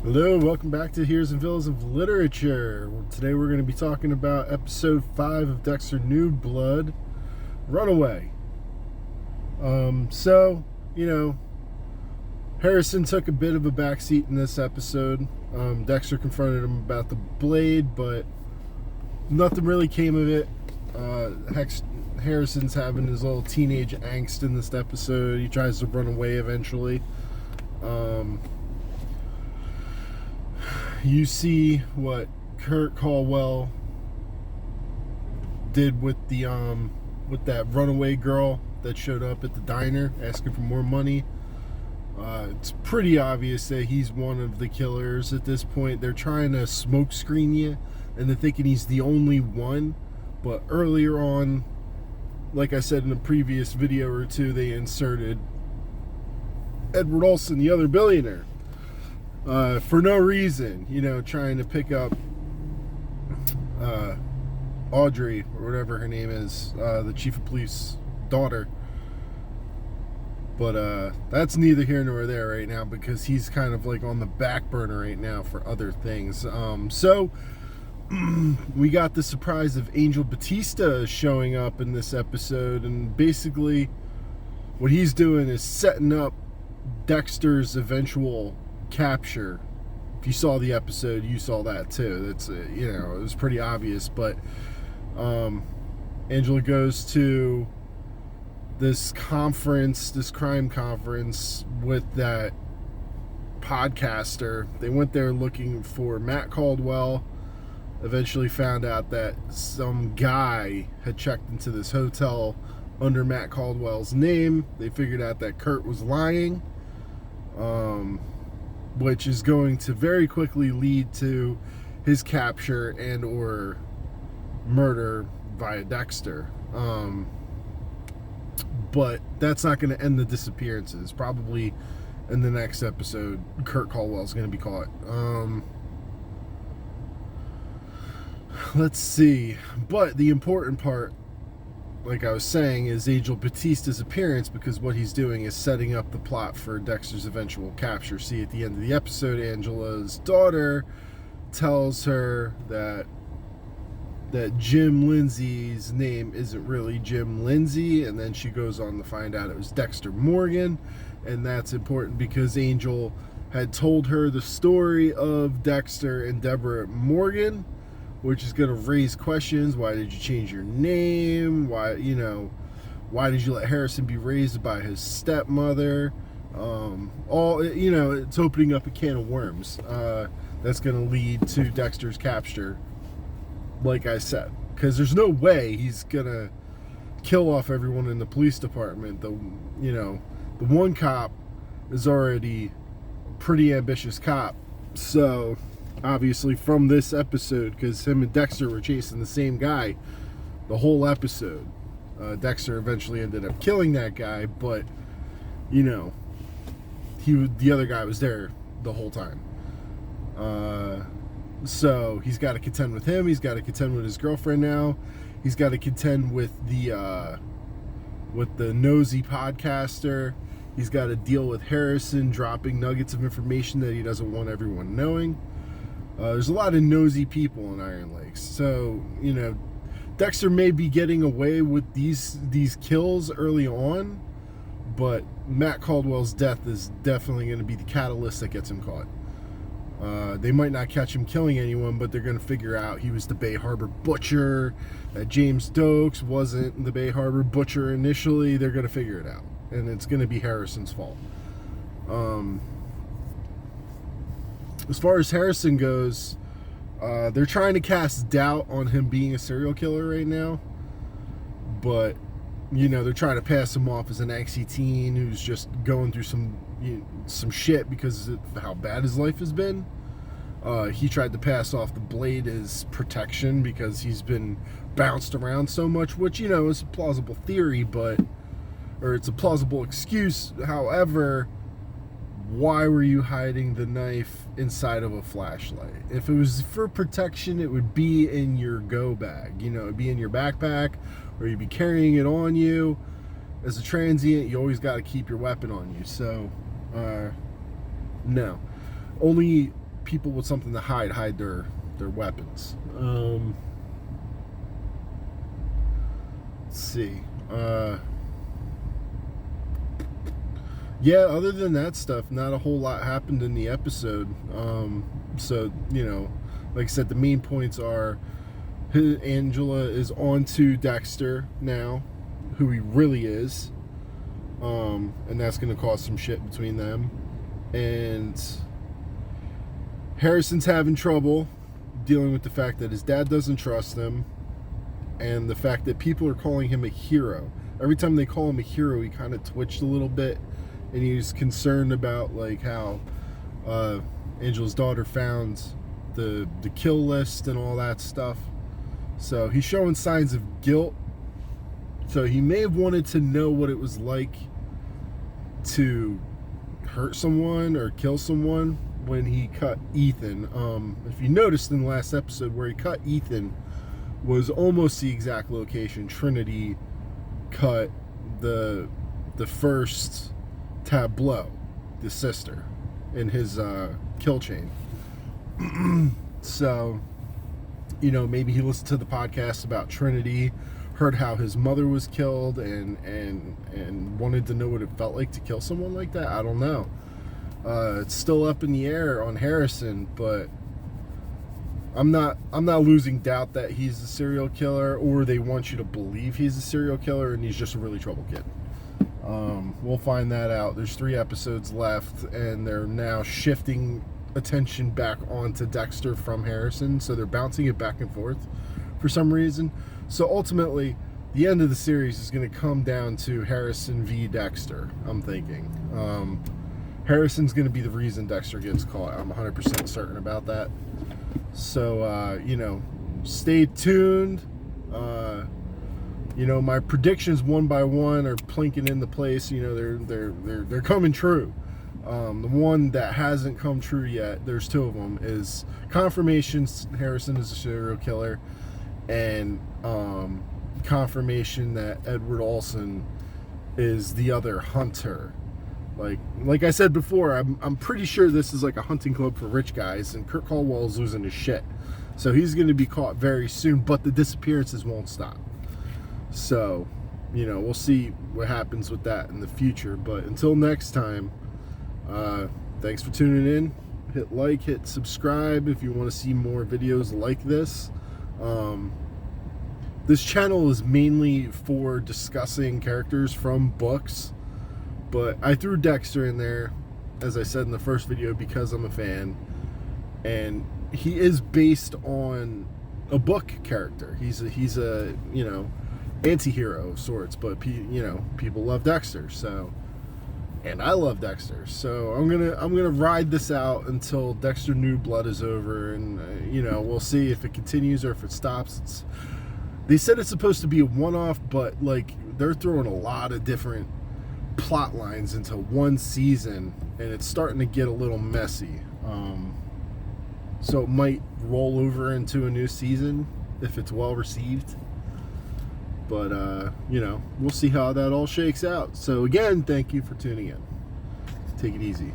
Hello, welcome back to Heroes and Villains of Literature. Today we're going to be talking about episode 5 of Dexter New Blood, Runaway. Harrison took a bit of a backseat in this episode. Dexter confronted him about the blade, but nothing really came of it. Harrison's having his little teenage angst in this episode. He tries to run away eventually. You see what Kurt Caldwell did with the with that runaway girl that showed up at the diner asking for more money. It's pretty obvious that he's one of the killers at this point. They're trying to smoke screen you, and they're thinking he's the only one. But earlier on, like I said in a previous video or two, they inserted Edward Olson, the other billionaire. For no reason, trying to pick up Audrey, or whatever her name is, the chief of police daughter. But that's neither here nor there right now, because he's kind of like on the back burner right now for other things. So we got the surprise of Angel Batista showing up in this episode, and basically what he's doing is setting up Dexter's eventual capture. If you saw the episode, you saw that too. That's it was pretty obvious. But Angela goes to this crime conference with that podcaster. They went there looking for Matt Caldwell. Eventually found out that some guy had checked into this hotel under Matt Caldwell's name. They figured out that Kurt was lying, which is going to very quickly lead to his capture and or murder via Dexter. But that's not going to end the disappearances. Probably in the next episode, Kurt Caldwell's going to be caught. Let's see. But the important part, like I was saying, is Angel Batista's appearance, because what he's doing is setting up the plot for Dexter's eventual capture. See, at the end of the episode, Angela's daughter tells her that Jim Lindsay's name isn't really Jim Lindsay, and then she goes on to find out it was Dexter Morgan. And that's important because Angel had told her the story of Dexter and Deborah Morgan, which is going to raise questions. Why did you change your name? Why did you let Harrison be raised by his stepmother? It's opening up a can of worms. That's going to lead to Dexter's capture, like I said, because there's no way he's going to kill off everyone in the police department. The one cop is already a pretty ambitious cop. So obviously from this episode, because him and Dexter were chasing the same guy the whole episode, Dexter eventually ended up killing that guy, but the other guy was there the whole time. So he's got to contend with him. He's got to contend with his girlfriend now. He's got to contend with the nosy podcaster. He's got to deal with Harrison dropping nuggets of information that he doesn't want everyone knowing. There's a lot of nosy people in Iron Lakes. So, Dexter may be getting away with these kills early on, but Matt Caldwell's death is definitely going to be the catalyst that gets him caught. They might not catch him killing anyone, but they're going to figure out he was the Bay Harbor butcher, that James Dokes wasn't the Bay Harbor butcher initially. They're going to figure it out, and it's going to be Harrison's fault. As far as Harrison goes, they're trying to cast doubt on him being a serial killer right now, but they're trying to pass him off as an angsty teen who's just going through some shit because of how bad his life has been. He tried to pass off the blade as protection because he's been bounced around so much, which is a plausible theory, or it's a plausible excuse. However, why were you hiding the knife inside of a flashlight? If it was for protection, it would be in your go bag. It would be in your backpack, or you'd be carrying it on you. As a transient, you always got to keep your weapon on you. So, no. Only people with something to hide their weapons. Let's see. Yeah, other than that stuff, not a whole lot happened in the episode. So, like I said, the main points are Angela is on to Dexter now, who he really is. And that's going to cause some shit between them. And Harrison's having trouble dealing with the fact that his dad doesn't trust him, and the fact that people are calling him a hero. Every time they call him a hero, he kind of twitched a little bit, and he's concerned about like how Angela's daughter found the kill list and all that stuff. So he's showing signs of guilt. So he may have wanted to know what it was like to hurt someone or kill someone when he cut Ethan. If you noticed in the last episode, where he cut Ethan was almost the exact location Trinity cut the first tableau, the sister, in his kill chain. So, maybe he listened to the podcast about Trinity, heard how his mother was killed, and wanted to know what it felt like to kill someone like that. I don't know. It's still up in the air on Harrison, but I'm not losing doubt that he's a serial killer, or they want you to believe he's a serial killer and he's just a really troubled kid. We'll find that out. There's 3 episodes left, and they're now shifting attention back onto Dexter from Harrison, so they're bouncing it back and forth for some reason. So ultimately, the end of the series is going to come down to Harrison v. Dexter, I'm thinking. Harrison's going to be the reason Dexter gets caught. I'm 100% certain about that. So, stay tuned. My predictions one by one are plinking into place. They're coming true. The one that hasn't come true yet, there's 2 of them, is confirmation Harrison is a serial killer, and confirmation that Edward Olsen is the other hunter. Like I said before, I'm pretty sure this is like a hunting club for rich guys, and Kurt Caldwell's losing his shit. So he's going to be caught very soon, but the disappearances won't stop. So, we'll see what happens with that in the future. But until next time, thanks for tuning in. Hit like, hit subscribe if you want to see more videos like this. This channel is mainly for discussing characters from books, but I threw Dexter in there, as I said in the first video, because I'm a fan, and he is based on a book character. He's a anti-hero of sorts, but people love Dexter, so, and I love Dexter, so I'm gonna ride this out until Dexter New Blood is over, and we'll see if it continues or if it stops. They said it's supposed to be a one-off, but they're throwing a lot of different plot lines into one season, and it's starting to get a little messy. So it might roll over into a new season if it's well received. But, we'll see how that all shakes out. So again, thank you for tuning in. Take it easy.